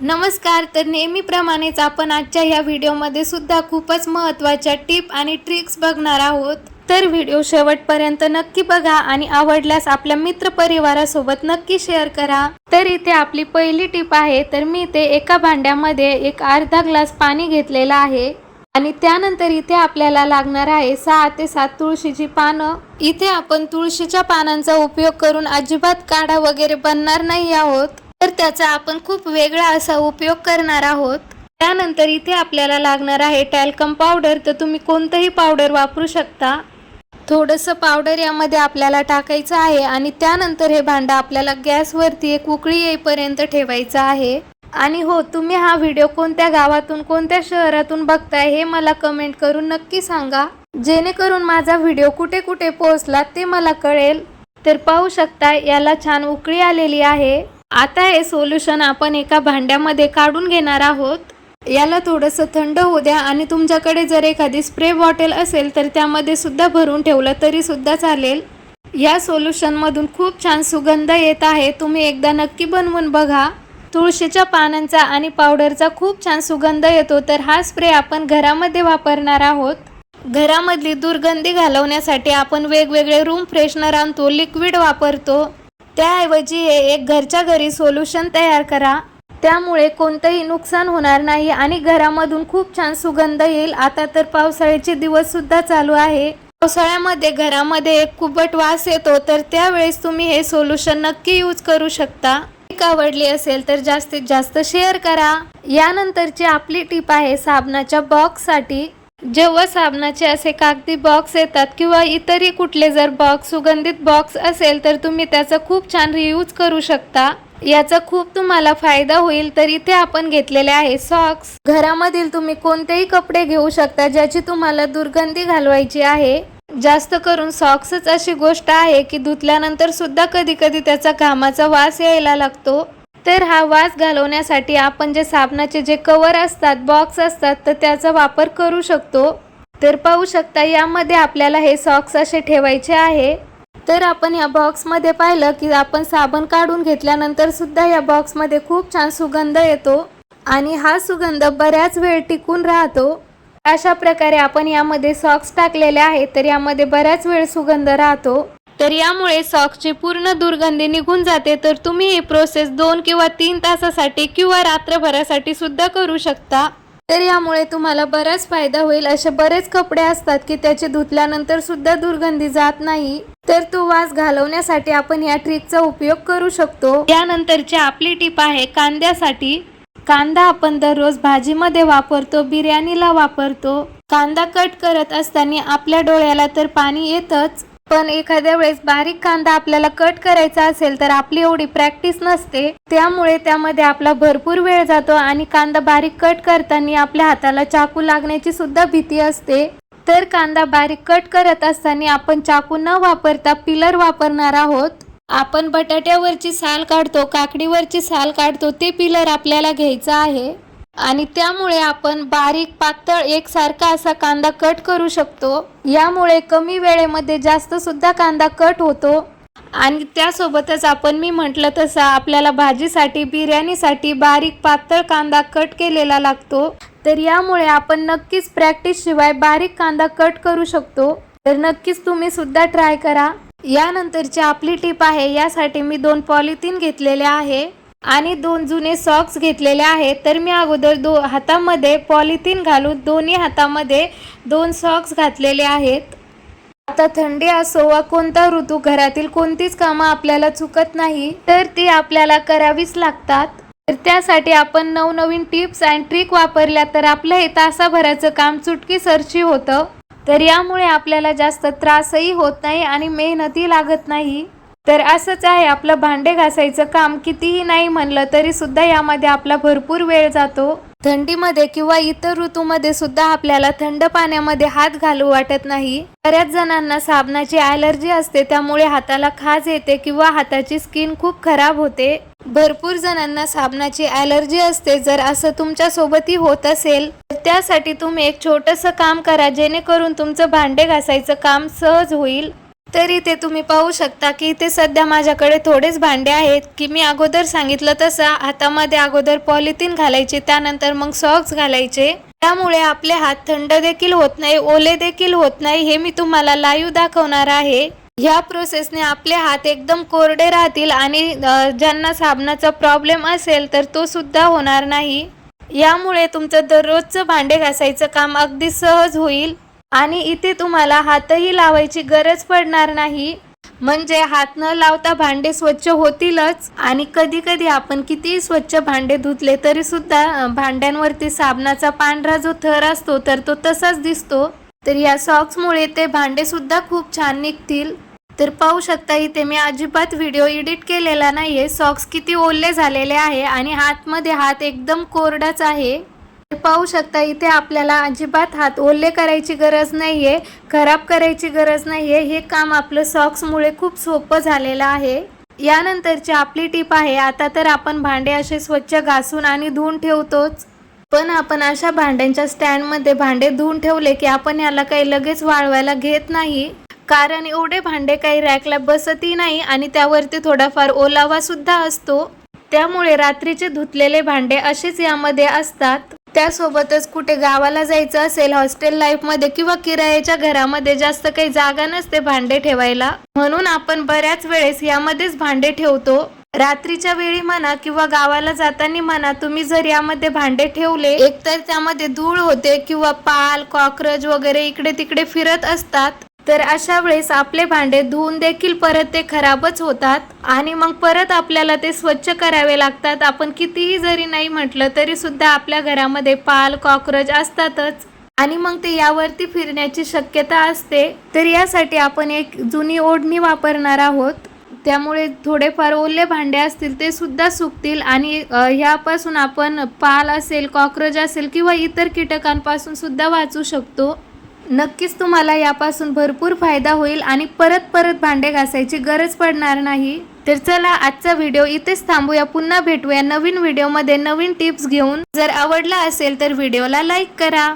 नमस्कार. तर नेहमीप्रमाणेच आपण आजच्या ह्या व्हिडिओमध्ये सुद्धा खूपच महत्त्वाच्या टिप आणि ट्रिक्स बघणार आहोत. तर व्हिडिओ शेवटपर्यंत नक्की बघा आणि आवडल्यास आपल्या मित्रपरिवारासोबत नक्की शेअर करा. तर इथे आपली पहिली टिप आहे. तर मी इथे एका भांड्यामध्ये एक अर्धा ग्लास पाणी घेतलेलं आहे आणि त्यानंतर इथे आपल्याला लागणार आहे 6 ते 7 तुळशीची पानं. इथे आपण तुळशीच्या पानांचा उपयोग करून अजिबात काढा वगैरे बनणार नाही आहोत, तर त्याचा आपण खूप वेगळा असा उपयोग करणार आहोत. त्यानंतर इथे आपल्याला लागणार आहे टॅल्कम पावडर. तर तुम्ही कोणतंही पावडर वापरू शकता. थोडंसं पावडर यामध्ये आपल्याला टाकायचं आहे आणि त्यानंतर हे भांडं आपल्याला गॅसवरती एक उकळी येईपर्यंत ठेवायचं आहे. आणि हो, तुम्ही हा व्हिडिओ कोणत्या गावातून कोणत्या शहरातून बघताय हे मला कमेंट करून नक्की सांगा, जेणेकरून माझा व्हिडिओ कुठे कुठे पोहोचला ते मला कळेल. तर पाहू शकता याला छान उकळी आलेली आहे. आता हे सोल्युशन आपण एका भांड्यामध्ये काढून घेणार आहोत. याला थोडंसं थंड होऊ द्या आणि तुमच्याकडे जर एखादी स्प्रे बॉटल असेल तर त्यामध्ये सुद्धा भरून ठेवलं तरी सुद्धा चालेल. या सोल्युशनमधून खूप छान सुगंध येत आहे. तुम्ही एकदा नक्की बनवून बघा. तुळशीच्या पानांचा आणि पावडरचा खूप छान सुगंध येतो. तर हा स्प्रे आपण घरामध्ये वापरणार आहोत. घरामधली दुर्गंधी घालवण्यासाठी आपण वेगवेगळे रूम फ्रेशनर आणतो, लिक्विड वापरतो. त्याऐवजी हे एक घरच्या घरी सोल्युशन तयार करा. त्यामुळे कोणतंही नुकसान होणार नाही आणि घरामधून खूप छान सुगंध येईल. आता तर पावसाळ्याचे दिवस सुद्धा चालू आहे. पावसाळ्यामध्ये घरामध्ये एक कुबट वास येतो, तर त्यावेळेस तुम्ही हे सोल्युशन नक्की यूज करू शकता. आवडली असेल तर जास्तीत जास्त शेअर करा. यानंतरची आपली टीप आहे साबणाच्या बॉक्ससाठी. जेव्हा साबणाचे असे कागदी बॉक्स येतात किंवा इतरही कुठले जर बॉक्स सुगंधित बॉक्स असेल तर तुम्ही त्याचा खूप छान रियूज करू शकता. याचा खूप तुम्हाला फायदा होईल. तर इथे आपण घेतलेले आहे सॉक्स. घरामधील तुम्ही कोणतेही कपडे घेऊ शकता ज्याची तुम्हाला दुर्गंधी घालवायची आहे. जास्त करून सॉक्सच अशी गोष्ट आहे की धुतल्यानंतर सुद्धा कधी कधी त्याचा घामाचा वास यायला लागतो. तर हा वास घालवण्यासाठी आपण जे साबणाचे जे कवर असतात, बॉक्स असतात, तर त्याचा वापर करू शकतो. तर पाहू शकता यामध्ये आपल्याला हे सॉक्स असे ठेवायचे आहे. तर आपण या बॉक्समध्ये पाहिलं की आपण साबण काढून घेतल्यानंतर सुद्धा या बॉक्समध्ये खूप छान सुगंध येतो आणि हा सुगंध बऱ्याच वेळ टिकून राहतो. अशा प्रकारे आपण यामध्ये सॉक्स टाकलेले आहेत, तर यामध्ये बऱ्याच वेळ सुगंध राहतो. तर यामुळे सॉक्सची पूर्ण दुर्गंधी निघून जाते. तर तुम्ही ही प्रोसेस 2 किंवा 3 तासासाठी किंवा रात्रभरासाठी सुद्धा करू शकता. तर यामुळे तुम्हाला बराच फायदा होईल. असे बरेच कपडे असतात की त्याचे धुतल्यानंतर सुद्धा दुर्गंधी जात नाही. तर तो वास घालवण्यासाठी आपण या ट्रिकचा उपयोग करू शकतो. यानंतरची आपली टिप आहे कांद्यासाठी. कांदा आपण दररोज भाजीमध्ये वापरतो, बिर्याणीला वापरतो. कांदा कट करत असताना आपल्या डोळ्याला तर पाणी येतच, पण एखाद्या वेळेस बारीक कांदा आपल्याला कट करायचा असेल तर आपली एवढी प्रॅक्टिस नसते. त्यामुळे त्यामध्ये आपला भरपूर वेळ जातो आणि कांदा बारीक कट करताना आपल्या हाताला चाकू लागण्याची सुद्धा भीती असते. तर कांदा बारीक कट करत असताना आपण चाकू न वापरता पिलर वापरणार आहोत. आपण बटाट्यावरची साल काढतो, काकडीवरची साल काढतो, ते पिलर आपल्याला घ्यायचं आहे आणि त्यामुळे आपण बारीक पातळ एकसारखा असा कांदा कट करू शकतो. यामुळे कमी वेळेमध्ये जास्त सुद्धा कांदा कट होतो आणि त्यासोबतच मी म्हटलं तसं आपल्याला भाजीसाठी, बिर्याणीसाठी बारीक पातळ कांदा कट केलेला लागतो. तर यामुळे आपण नक्कीच प्रॅक्टिस शिवाय बारीक कांदा कट करू शकतो. तर नक्कीच तुम्ही सुद्धा ट्राय करा. यानंतरची आपली टिप आहे. यासाठी मी 2 पॉलिथिन घेतलेले आहे आणि 2 जुने सॉक्स घेतलेले आहेत. तर मी अगोदर हातामध्ये पॉलिथिन घालून दोन्ही हातामध्ये 2 सॉक्स घातलेले आहेत. आता थंडी असो वा कोणता ऋतू, घरातील कोणतीच कामं आपल्याला चुकत नाही, तर ती आपल्याला करावीच लागतात. तर त्यासाठी आपण नवनवीन टिप्स अँड ट्रिक वापरल्या तर आपलं हे तासाभराचं काम चुटकीसरशी होतं. तर यामुळे आपल्याला जास्त त्रासही होत नाही आणि मेहनतही लागत नाही. तर असंच आहे आपलं भांडे घासायचं काम. कितीही नाही म्हणलं तरी सुद्धा यामध्ये आपला भरपूर वेळ जातो. थंडीमध्ये किंवा इतर ऋतूमध्ये सुद्धा आपल्याला थंड पाण्यामध्ये हात घालू वाटत नाही. बऱ्याच जणांना साबणाची ॲलर्जी असते, त्यामुळे हाताला खाज येते किंवा हाताची स्किन खूप खराब होते. भरपूर जणांना साबणाची ॲलर्जी असते. जर असं तुमच्या सोबतही होत असेल तर त्यासाठी तुम्ही एक छोटंसं काम करा, जेणेकरून तुमचं भांडे घासायचं काम सहज होईल. तर इथे तुम्ही पाहू शकता की इथे सध्या माझ्याकडे थोडेच भांडे आहेत की मी अगोदर सांगितलं तसं हातामध्ये अगोदर पॉलिथिन घालायचे, त्यानंतर मग सॉक्स घालायचे. त्यामुळे आपले हात थंड देखील होत नाही, ओले देखील होत नाही. हे मी तुम्हाला लाईव्ह दाखवणार आहे. ह्या प्रोसेसने आपले हात एकदम कोरडे राहतील आणि ज्यांना साबणाचा प्रॉब्लेम असेल तर तो सुद्धा होणार नाही. यामुळे तुमचं दररोजचं भांडे घासायचं काम अगदी सहज होईल आणि इथे तुम्हाला हातही लावायची गरज पडणार नाही. म्हणजे हात न लावता भांडे स्वच्छ होतीलच. आणि कधी कधी आपण कितीही स्वच्छ भांडे धुतले तरी सुद्धा भांड्यांवरती साबणाचा पांढरा जो थर असतो तर तो तसाच दिसतो. तर या सॉक्समुळे ते भांडे सुद्धा खूप छान निघतील. तर पाहू शकता इथे मी अजिबात व्हिडिओ एडिट केलेला नाहीये. सॉक्स किती ओले झालेले आहे आणि हातमध्ये हात एकदम कोरडाच आहे. पाहू शकता इथे आपल्याला अजिबात हात ओले करायची गरज नाहीये, खराब करायची गरज नाहीये. हे काम आपलं सॉक्समुळे खूप सोपं झालेलं आहे. यानंतरची आपली टीप आहे, आता तर आपण भांडे असे स्वच्छ घासून आणि धुवून ठेवतोच, पण आपण अशा भांड्यांच्या स्टँडमध्ये भांडे धुवून ठेवले की आपण याला काही लगेच वाळवायला घेत नाही. कारण एवढे भांडे काही रॅकला बसतही नाही आणि त्यावरती थोडाफार ओलावा सुद्धा असतो. त्यामुळे रात्रीचे धुतलेले भांडे असेच यामध्ये असतात. त्यासोबतच कुठे गावाला जायचं असेल, हॉस्टेल लाईफमध्ये किंवा किरायाच्या घरामध्ये जास्त काही जागा नसते भांडे ठेवायला, म्हणून आपण बऱ्याच वेळेस यामध्येच भांडे ठेवतो. रात्रीच्या वेळी म्हणा किंवा गावाला जाताना म्हणा, तुम्ही जर यामध्ये भांडे ठेवले एकतर त्यामध्ये धूळ होते किंवा पाल, कॉकरोच वगैरे इकडे तिकडे फिरत असतात. तर अशा वेळेस आपले भांडे धुवून देखील परत ते खराबच होतात आणि मग परत आपल्याला ते स्वच्छ करावे लागतात. आपण कितीही जरी नाही म्हटलं तरी सुद्धा आपल्या घरामध्ये पाल, कॉकरोच असतातच आणि मग ते यावरती फिरण्याची शक्यता असते. तर यासाठी आपण एक जुनी ओढणी वापरणार आहोत. त्यामुळे थोडेफार ओले भांडे असतील ते सुद्धा सुकतील आणि ह्यापासून आपण पाल असेल, कॉकरोच असेल किंवा इतर कीटकांपासून सुद्धा वाचू शकतो. नक्कीच तुम्हाला यापासून भरपूर फायदा होईल आणि परत परत भांडे घासायची गरज पडणार नाही. तर चला आजचा व्हिडिओ इथेच थांबूया. पुन्हा भेटूया नवीन व्हिडिओमध्ये नवीन टिप्स घेऊन. जर आवडला असेल तर व्हिडिओला लाईक करा.